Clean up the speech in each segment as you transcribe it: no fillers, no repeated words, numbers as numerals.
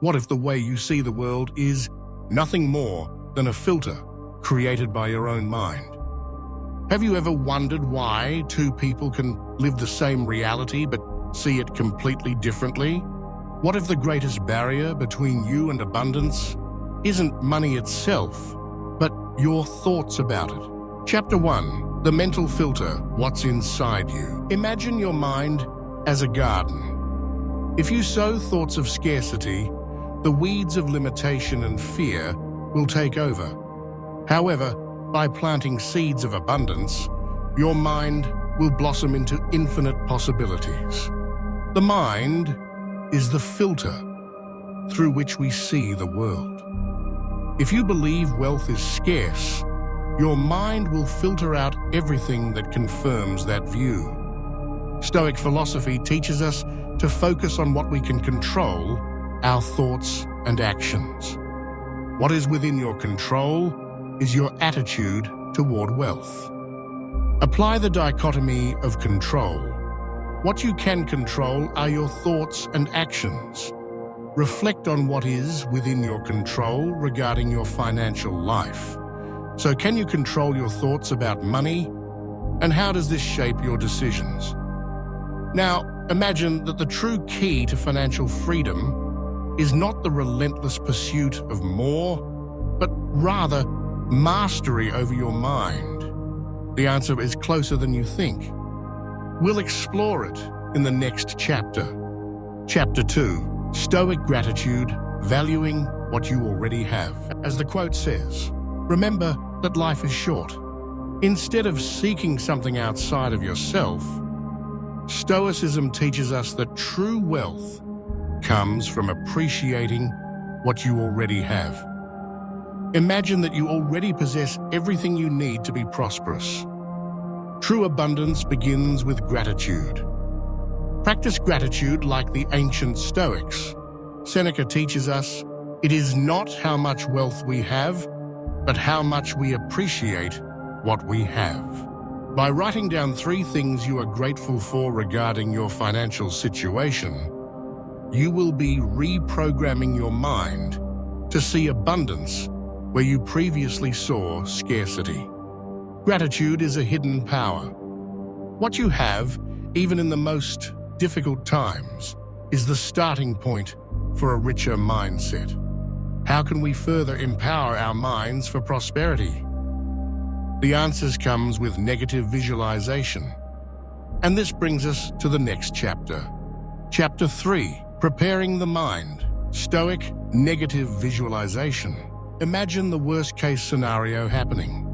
What if the way you see the world is nothing more than a filter created by your own mind? Have you ever wondered why two people can live the same reality but see it completely differently? What if the greatest barrier between you and abundance isn't money itself, but your thoughts about it? Chapter 1. The Mental Filter, What's Inside You. Imagine your mind as a garden. If you sow thoughts of scarcity, the weeds of limitation and fear will take over. However, by planting seeds of abundance, your mind will blossom into infinite possibilities. The mind is the filter through which we see the world. If you believe wealth is scarce, your mind will filter out everything that confirms that view. Stoic philosophy teaches us to focus on what we can control, our thoughts and actions. What is within your control is your attitude toward wealth. Apply the dichotomy of control. What you can control are your thoughts and actions. Reflect on what is within your control regarding your financial life. So can you control your thoughts about money? And how does this shape your decisions? Now, imagine that the true key to financial freedom is not the relentless pursuit of more, but rather mastery over your mind. The answer is closer than you think. We'll explore it in the next chapter. Chapter 2. Stoic Gratitude, Valuing What You Already Have. As the quote says, remember that life is short. Instead of seeking something outside of yourself, Stoicism teaches us that true wealth comes from appreciating what you already have. Imagine that you already possess everything you need to be prosperous. True abundance begins with gratitude. Practice gratitude like the ancient Stoics. Seneca teaches us, it is not how much wealth we have, but how much we appreciate what we have. By writing down 3 things you are grateful for regarding your financial situation, you will be reprogramming your mind to see abundance where you previously saw scarcity. Gratitude is a hidden power. What you have, even in the most difficult times, is the starting point for a richer mindset. How can we further empower our minds for prosperity? The answers comes with negative visualization. And this brings us to the next chapter. Chapter 3, Preparing the Mind, Stoic Negative Visualization. Imagine the worst-case scenario happening.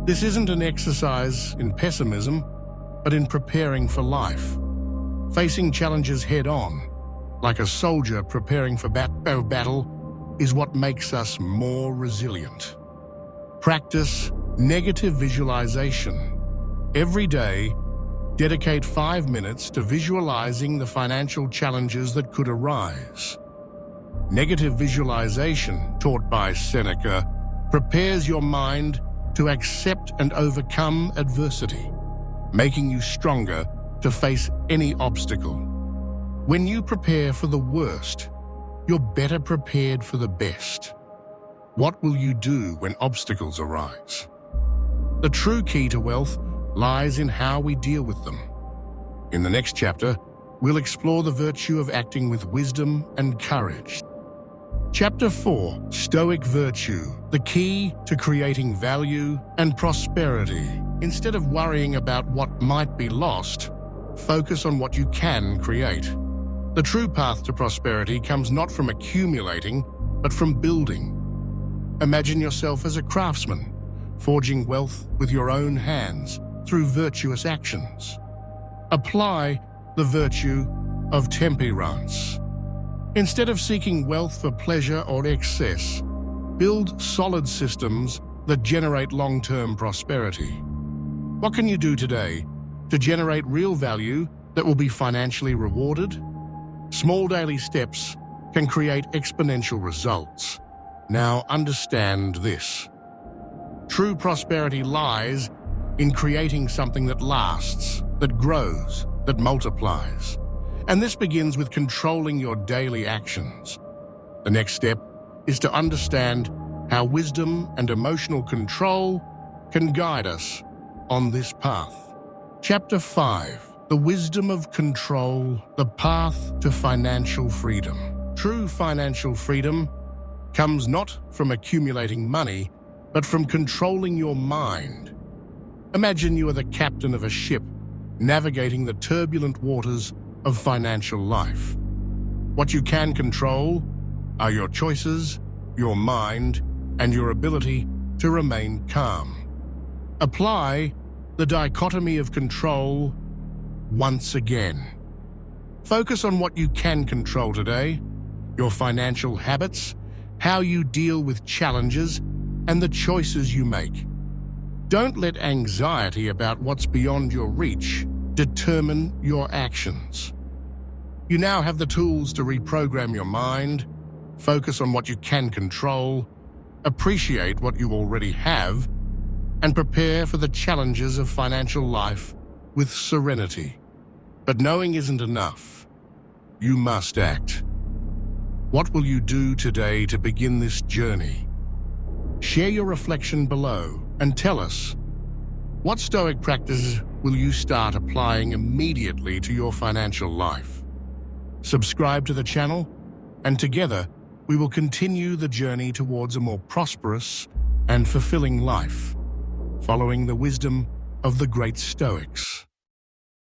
This isn't an exercise in pessimism, but in preparing for life. Facing challenges head-on, like a soldier preparing for battle, is what makes us more resilient. Practice negative visualization. Every day, dedicate 5 minutes to visualizing the financial challenges that could arise. Negative visualization, taught by Seneca, prepares your mind to accept and overcome adversity, making you stronger to face any obstacle. When you prepare for the worst, you're better prepared for the best. What will you do when obstacles arise? The true key to wealth lies in how we deal with them. In the next chapter, we'll explore the virtue of acting with wisdom and courage. Chapter 4, Stoic Virtue, the key to creating value and prosperity. Instead of worrying about what might be lost, focus on what you can create. The true path to prosperity comes not from accumulating, but from building. Imagine yourself as a craftsman, forging wealth with your own hands through virtuous actions. Apply the virtue of temperance. Instead of seeking wealth for pleasure or excess, build solid systems that generate long-term prosperity. What can you do today to generate real value that will be financially rewarded? Small daily steps can create exponential results. Now understand this. True prosperity lies in creating something that lasts, that grows, that multiplies. And this begins with controlling your daily actions. The next step is to understand how wisdom and emotional control can guide us on this path. Chapter 5. The Wisdom of Control, the Path to Financial Freedom. True financial freedom comes not from accumulating money, but from controlling your mind. Imagine you are the captain of a ship navigating the turbulent waters of financial life. What you can control are your choices, your mind, and your ability to remain calm. Apply the dichotomy of control once again. Focus on what you can control today, your financial habits, how you deal with challenges, and the choices you make. Don't let anxiety about what's beyond your reach determine your actions. You now have the tools to reprogram your mind, focus on what you can control, appreciate what you already have, and prepare for the challenges of financial life with serenity. But knowing isn't enough. You must act. What will you do today to begin this journey? Share your reflection below and tell us, what Stoic practices will you start applying immediately to your financial life? Subscribe to the channel, and together we will continue the journey towards a more prosperous and fulfilling life, following the wisdom of the great Stoics.